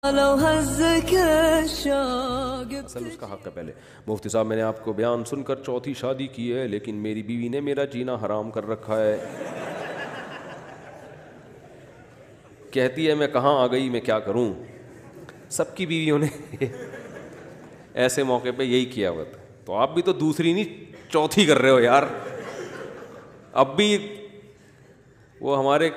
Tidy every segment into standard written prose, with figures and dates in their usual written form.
اصل اس کا حق ہے پہلے. مفتی صاحب میں نے آپ کو بیان سن کر چوتھی شادی کی ہے لیکن میری بیوی نے میرا جینا حرام کر رکھا ہے. کہتی ہے میں کہاں آ گئی, میں کیا کروں. سب کی بیویوں نے ایسے موقع پہ یہی کیا ہوا تھا. تو آپ بھی تو دوسری نہیں چوتھی کر رہے ہو یار. اب بھی وہ ہمارے,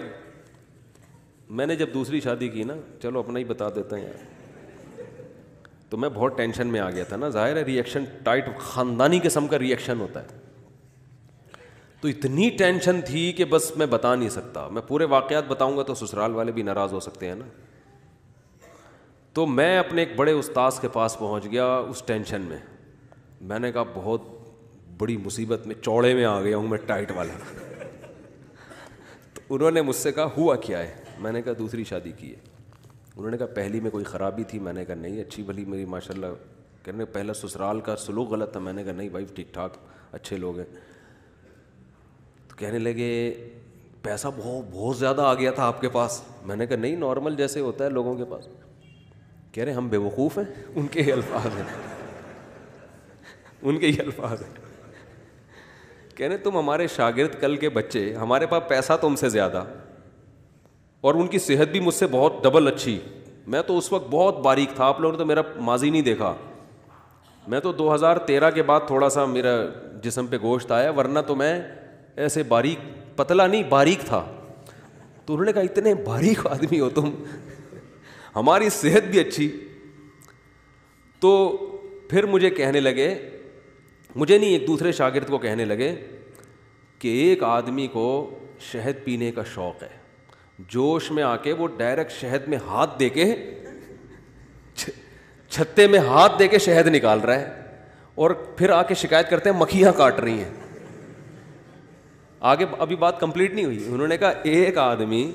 میں نے جب دوسری شادی کی نا, چلو اپنا ہی بتا دیتا ہوں یار, تو میں بہت ٹینشن میں آ گیا تھا نا. ظاہر ہے ریئیکشن ٹائٹ خاندانی قسم کا ریئیکشن ہوتا ہے. تو اتنی ٹینشن تھی کہ بس میں بتا نہیں سکتا. میں پورے واقعات بتاؤں گا تو سسرال والے بھی ناراض ہو سکتے ہیں نا. تو میں اپنے ایک بڑے استاذ کے پاس پہنچ گیا اس ٹینشن میں. میں نے کہا بہت بڑی مصیبت میں, چوڑے میں آ گیا ہوں میں, ٹائٹ والا. تو انہوں نے مجھ سے کہا ہوا کیا ہے. میں نے کہا دوسری شادی کی ہے. انہوں نے کہا پہلی میں کوئی خرابی تھی. میں نے کہا نہیں, اچھی بھلی میری ماشاء اللہ. کہنے پہلا سسرال کا سلوک غلط تھا. میں نے کہا نہیں بھائی ٹھیک ٹھاک اچھے لوگ ہیں. تو کہنے لگے پیسہ بہت زیادہ آ گیا تھا آپ کے پاس. میں نے کہا نہیں, نارمل جیسے ہوتا ہے لوگوں کے پاس. کہہ رہے ہم بیوقوف ہیں. ان کے ہی الفاظ ہیں, ان کے ہی الفاظ ہیں. کہہ رہے تم ہمارے شاگرد کل کے بچے, ہمارے پاس پیسہ تم سے زیادہ, اور ان کی صحت بھی مجھ سے بہت ڈبل اچھی. میں تو اس وقت بہت باریک تھا, آپ لوگوں نے تو میرا ماضی نہیں دیکھا. میں تو 2013 کے بعد تھوڑا سا میرا جسم پہ گوشت آیا, ورنہ تو میں ایسے باریک, پتلا نہیں باریک تھا. تو انہوں نے کہا اتنے باریک آدمی ہو تم, ہماری صحت بھی اچھی. تو پھر مجھے کہنے لگے, مجھے نہیں ایک دوسرے شاگرد کو کہنے لگے کہ ایک آدمی کو شہد پینے کا شوق ہے, جوش میں آ کے وہ ڈائریکٹ شہد میں ہاتھ دے کے, چھتے میں ہاتھ دے کے شہد نکال رہا ہے, اور پھر آ کے شکایت کرتے ہیں مکھیاں کاٹ رہی ہیں. آگے ابھی بات کمپلیٹ نہیں ہوئی. انہوں نے کہا ایک آدمی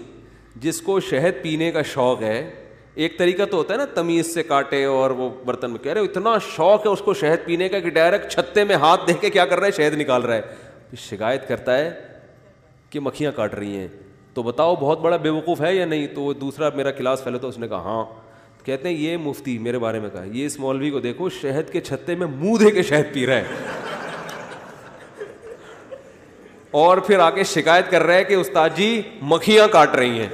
جس کو شہد پینے کا شوق ہے, ایک طریقہ تو ہوتا ہے نا تمیز سے کاٹے اور وہ برتن میں, کہہ رہے اتنا شوق ہے اس کو شہد پینے کا کہ ڈائریکٹ چھتے میں ہاتھ دے کے کیا کر رہا ہے, شہد نکال رہا ہے. پھر شکایت کرتا ہے کہ مکھیاں کاٹ رہی ہیں. تو بتاؤ بہت بڑا بیوقوف ہے یا نہیں. تو دوسرا میرا کلاس فیلو تھا, اس نے کہا ہاں. کہتے ہیں یہ مفتی میرے بارے میں کہا, یہ اس مولوی کو دیکھو شہد کے چھتے میں منہ دے کے شہد پی رہا ہے, اور پھر آ کے شکایت کر رہا ہے کہ استاد جی مکھیاں کاٹ رہی ہیں.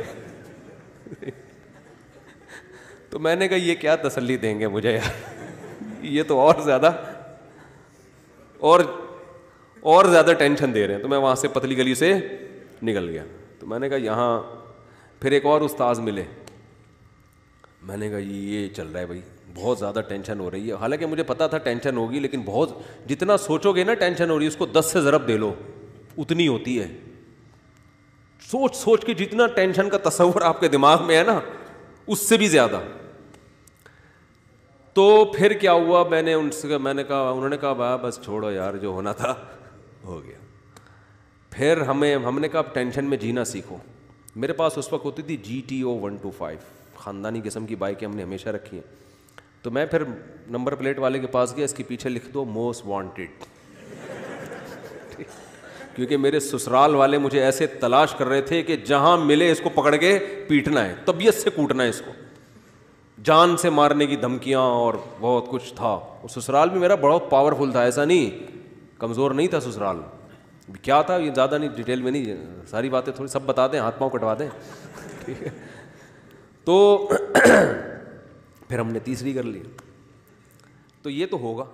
تو میں نے کہا یہ کیا تسلی دیں گے مجھے یار, یہ تو اور زیادہ ٹینشن دے رہے ہیں. تو میں وہاں سے پتلی گلی سے نکل گیا. تو میں نے کہا یہاں پھر ایک اور استاذ ملے. میں نے کہا یہ چل رہا ہے بھائی, بہت زیادہ ٹینشن ہو رہی ہے. حالانکہ مجھے پتا تھا ٹینشن ہوگی, لیکن بہت جتنا سوچو گے نا ٹینشن ہو رہی ہے, اس کو 10 سے ضرب دے لو اتنی ہوتی ہے. سوچ کے جتنا ٹینشن کا تصور آپ کے دماغ میں ہے نا, اس سے بھی زیادہ. تو پھر کیا ہوا, میں نے کہا, انہوں نے کہا بس چھوڑو یار, جو ہونا تھا ہو گیا. پھر ہم نے کہا ٹینشن میں جینا سیکھو. میرے پاس اس وقت ہوتی تھی GTO 125, خاندانی قسم کی بائکیں ہم نے ہمیشہ رکھی ہیں. تو میں پھر نمبر پلیٹ والے کے پاس گیا, اس کے پیچھے لکھ دو موسٹ وانٹیڈ, کیونکہ میرے سسرال والے مجھے ایسے تلاش کر رہے تھے کہ جہاں ملے اس کو پکڑ کے پیٹنا ہے, طبیعت سے کوٹنا ہے اس کو, جان سے مارنے کی دھمکیاں اور بہت کچھ تھا. اور سسرال بھی میرا بہت پاورفل تھا, ایسا نہیں کمزور نہیں تھا سسرال. کیا تھا یہ زیادہ نہیں ڈیٹیل میں نہیں, ساری باتیں تھوڑی سب بتا دیں, ہاتھ پاؤں کٹوا دیں, ٹھیک ہے. تو پھر ہم نے تیسری کر لی. تو یہ تو ہوگا.